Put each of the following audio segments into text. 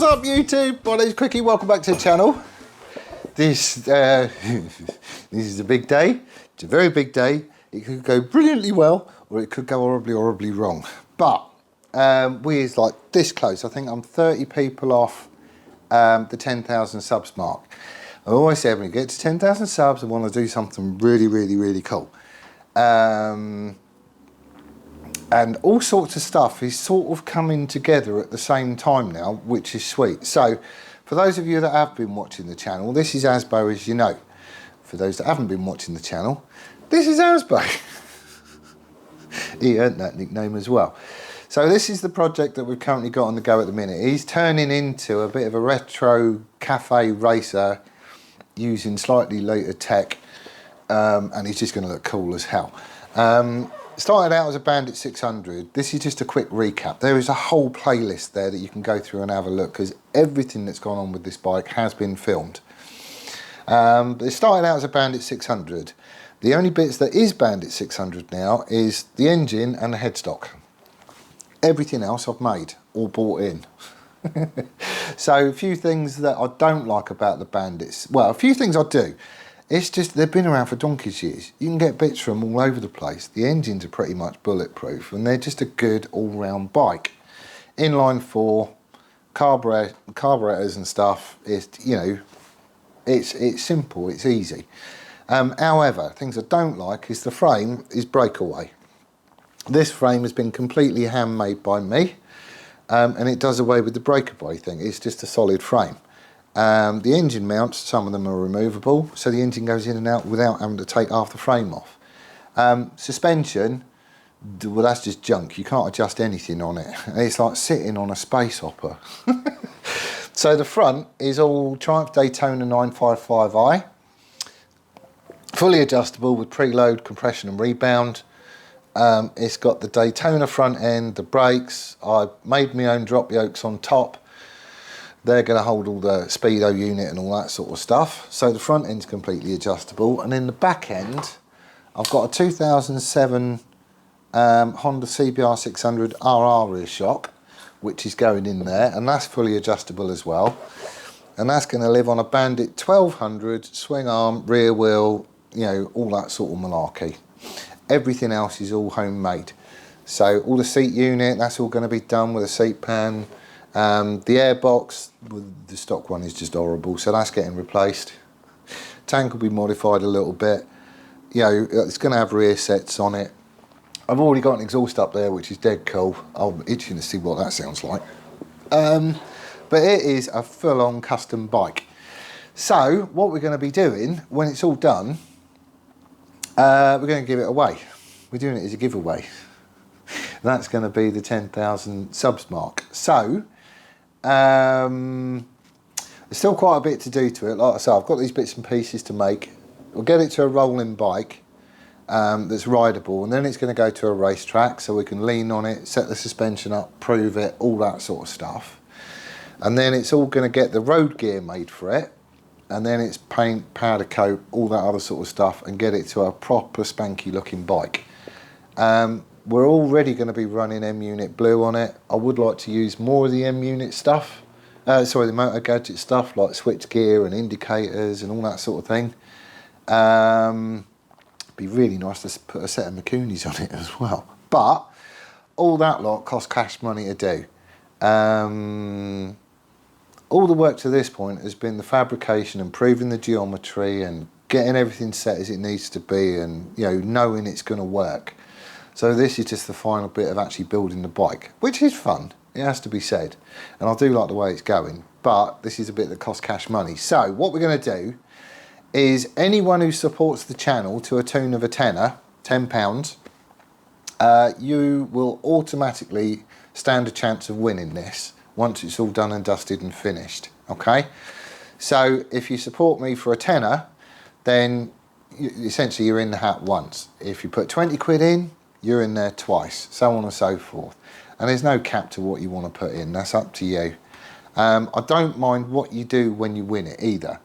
What's up YouTube? My name's Quickie, welcome back to the channel. This is a big day. It's a very big day. It could go brilliantly well or it could go horribly wrong. But we're like this close. I think I'm 30 people off the 10,000 subs mark. I always say when you get to 10,000 subs I want to do something really cool. And all sorts of stuff is sort of coming together at the same time now, which is sweet. So, for those of you that have been watching the channel, this is ASBO, as you know. For those that haven't been watching the channel, this is ASBO. He earned that nickname as well. So this is the project that we've currently got on the go at the minute. He's turning into a bit of a retro cafe racer using slightly later tech, and he's just going to look cool as hell. Started out as a Bandit 600. This is just a quick recap. There is a whole playlist there that you can go through and have a look because everything that's gone on with this bike has been filmed. But it started out as a Bandit 600. The only bits that is Bandit 600 now is the engine and the headstock. Everything else I've made or bought in. So a few things that I don't like about the Bandits. Well, a few things I do. It's just, they've been around for donkey's years. You can get bits from all over the place. The engines are pretty much bulletproof and they're just a good all-round bike. Inline 4, carburetors and stuff, it's, you know, it's simple, it's easy. However, things I don't like is the frame is breakaway. This frame has been completely handmade by me, and it does away with the breakaway thing. It's just a solid frame. The engine mounts, some of them are removable, so the engine goes in and out without having to take half the frame off. Suspension, well, that's just junk. You can't adjust anything on it. It's like sitting on a space hopper. So the front is all Triumph Daytona 955i, fully adjustable with preload, compression and rebound. It's got the Daytona front end, the brakes. I made my own drop yokes on top. They're going to hold all the speedo unit and all that sort of stuff. So the front end's completely adjustable. And in the back end, I've got a 2007 Honda CBR 600 RR rear shock, which is going in there. And that's fully adjustable as well. And that's going to live on a Bandit 1200, swing arm, rear wheel, you know, all that sort of malarkey. Everything else is all homemade. So all the seat unit, that's all going to be done with a seat pan. The airbox, the stock one is just horrible, so that's getting replaced. Tank will be modified a little bit. You know, it's going to have rear sets on it. I've already got an exhaust up there, which is dead cool. I'm itching to see what that sounds like. But it is a full-on custom bike. So what we're going to be doing when it's all done, we're going to give it away. We're doing it as a giveaway. That's going to be the 10,000 subs mark. So there's still quite a bit to do to it. Like I say, I've got these bits and pieces to make. We'll get it to a rolling bike that's rideable, and then it's going to go to a racetrack so we can lean on it, set the suspension up, prove it, all that sort of stuff. And then it's all going to get the road gear made for it, and then it's paint, powder coat, all that other sort of stuff, and get it to a proper spanky looking bike. We're already going to be running M-Unit Blue on it. I would like to use more of the M-Unit stuff, the Motor Gadget stuff, like switch gear and indicators and all that sort of thing. Be really nice to put a set of Makunis on it as well. But all that lot costs cash money to do. All the work to this point has been the fabrication and proving the geometry and getting everything set as it needs to be, and you know, knowing it's going to work. So this is just the final bit of actually building the bike, which is fun, it has to be said. And I do like the way it's going, but this is a bit that costs cash money. So what we're going to do is anyone who supports the channel to a tune of a tenner, £10, you will automatically stand a chance of winning this once it's all done and dusted and finished, okay? So if you support me for a tenner, then essentially you're in the hat once. If you put 20 quid in, you're in there twice, so on and so forth. And there's no cap to what you want to put in, that's up to you. I don't mind what you do when you win it either.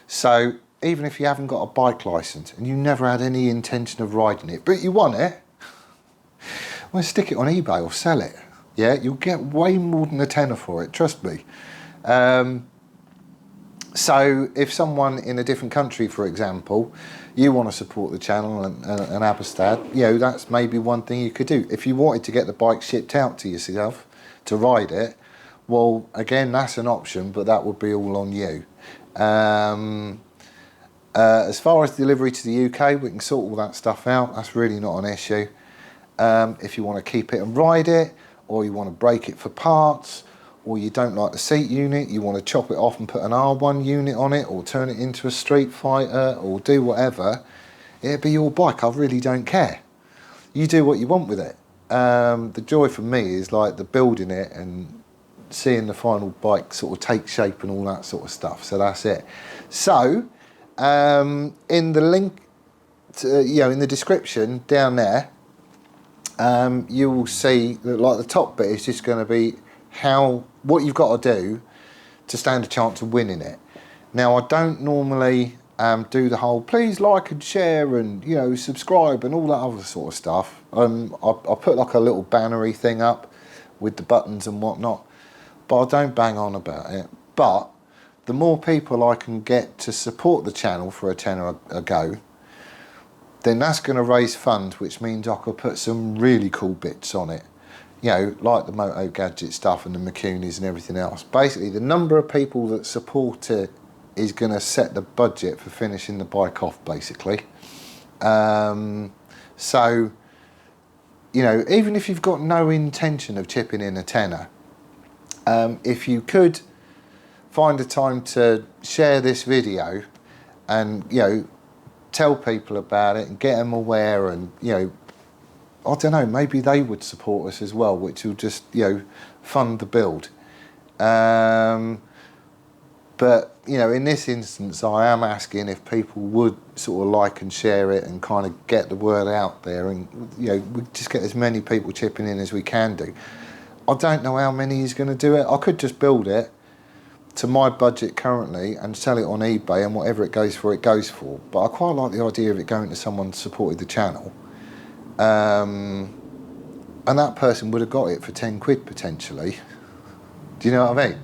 So even if you haven't got a bike licence and you never had any intention of riding it, but you want it, well, stick it on eBay or sell it. Yeah, you'll get way more than a tenner for it, trust me. So if someone in a different country, for example, you want to support the channel and Abastad, you know, that's maybe one thing you could do. If you wanted to get the bike shipped out to yourself to ride it, well, again, that's an option, but that would be all on you. As far as delivery to the UK, we can sort all that stuff out. That's really not an issue. If you want to keep it and ride it, or you want to break it for parts, or you don't like the seat unit, you want to chop it off and put an R1 unit on it, or turn it into a Street Fighter, or do whatever, it'll be your bike. I really don't care. You do what you want with it. The joy for me is like the building it and seeing the final bike sort of take shape and all that sort of stuff. So that's it. So in the link, in the description down there, you will see that like the top bit is just going to be what you've got to do to stand a chance of winning it. Now, I don't normally do the whole please like and share and subscribe and all that other sort of stuff. I put like a little bannery thing up with the buttons and whatnot, but I don't bang on about it. But the more people I can get to support the channel for a tenner a go, then that's going to raise funds, which means I could put some really cool bits on it. Like the Moto Gadget stuff and the McCuneys and everything else. Basically, the number of people that support it is going to set the budget for finishing the bike off, basically. So, even if you've got no intention of chipping in a tenner, if you could find a time to share this video and, tell people about it and get them aware and, I don't know, maybe they would support us as well, which will just, fund the build. But, in this instance, I am asking if people would sort of like and share it and kind of get the word out there and, we just get as many people chipping in as we can do. I don't know how many is going to do it. I could just build it to my budget currently and sell it on eBay, and whatever it goes for, it goes for. But I quite like the idea of it going to someone who supported the channel. And that person would have got it for 10 quid potentially. Do you know what I mean?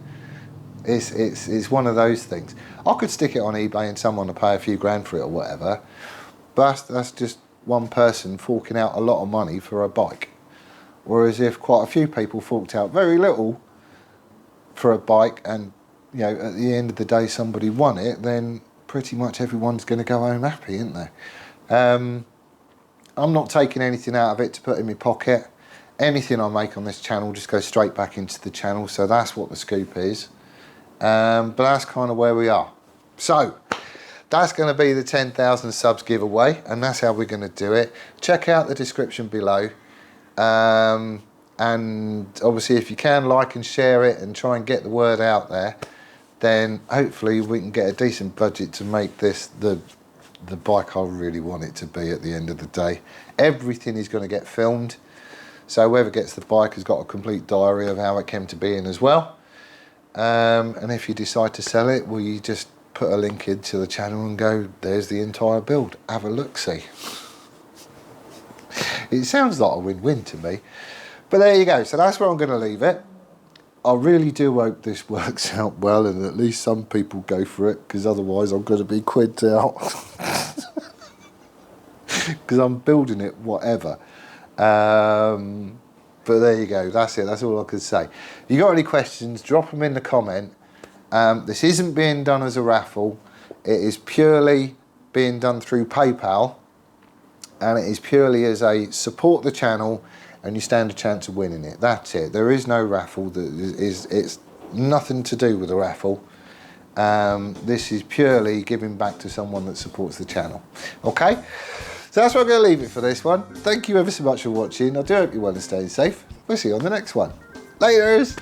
It's one of those things. I could stick it on eBay and someone will pay a few grand for it or whatever, but that's just one person forking out a lot of money for a bike. Whereas if quite a few people forked out very little for a bike and, at the end of the day somebody won it, then pretty much everyone's going to go home happy, isn't they? I'm not taking anything out of it to put in my pocket. Anything I make on this channel just goes straight back into the channel, so that's what the scoop is. But that's kind of where we are. So that's going to be the 10,000 subs giveaway, and that's how we're going to do it. Check out the description below. And obviously if you can like and share it and try and get the word out there, then hopefully we can get a decent budget to make this the bike I really want it to be at the end of the day. Everything is going to get filmed, so whoever gets the bike has got a complete diary of how it came to be in as well. And if you decide to sell it, well, you just put a link into the channel and go, there's the entire build, have a look-see. It sounds like a win-win to me. But there you go, so that's where I'm going to leave it. I really do hope this works out well and at least some people go for it, because otherwise I'm going to be quids out. Because I'm building it whatever. But there you go, that's it, that's all I can say. If you got any questions, drop them in the comment. This isn't being done as a raffle, it is purely being done through PayPal, and it is purely as a support the channel and you stand a chance of winning it. That's it. There is no raffle. It's nothing to do with a raffle. This is purely giving back to someone that supports the channel. Okay? So that's where I'm going to leave it for this one. Thank you ever so much for watching. I do hope you're well and staying safe. We'll see you on the next one. Laters!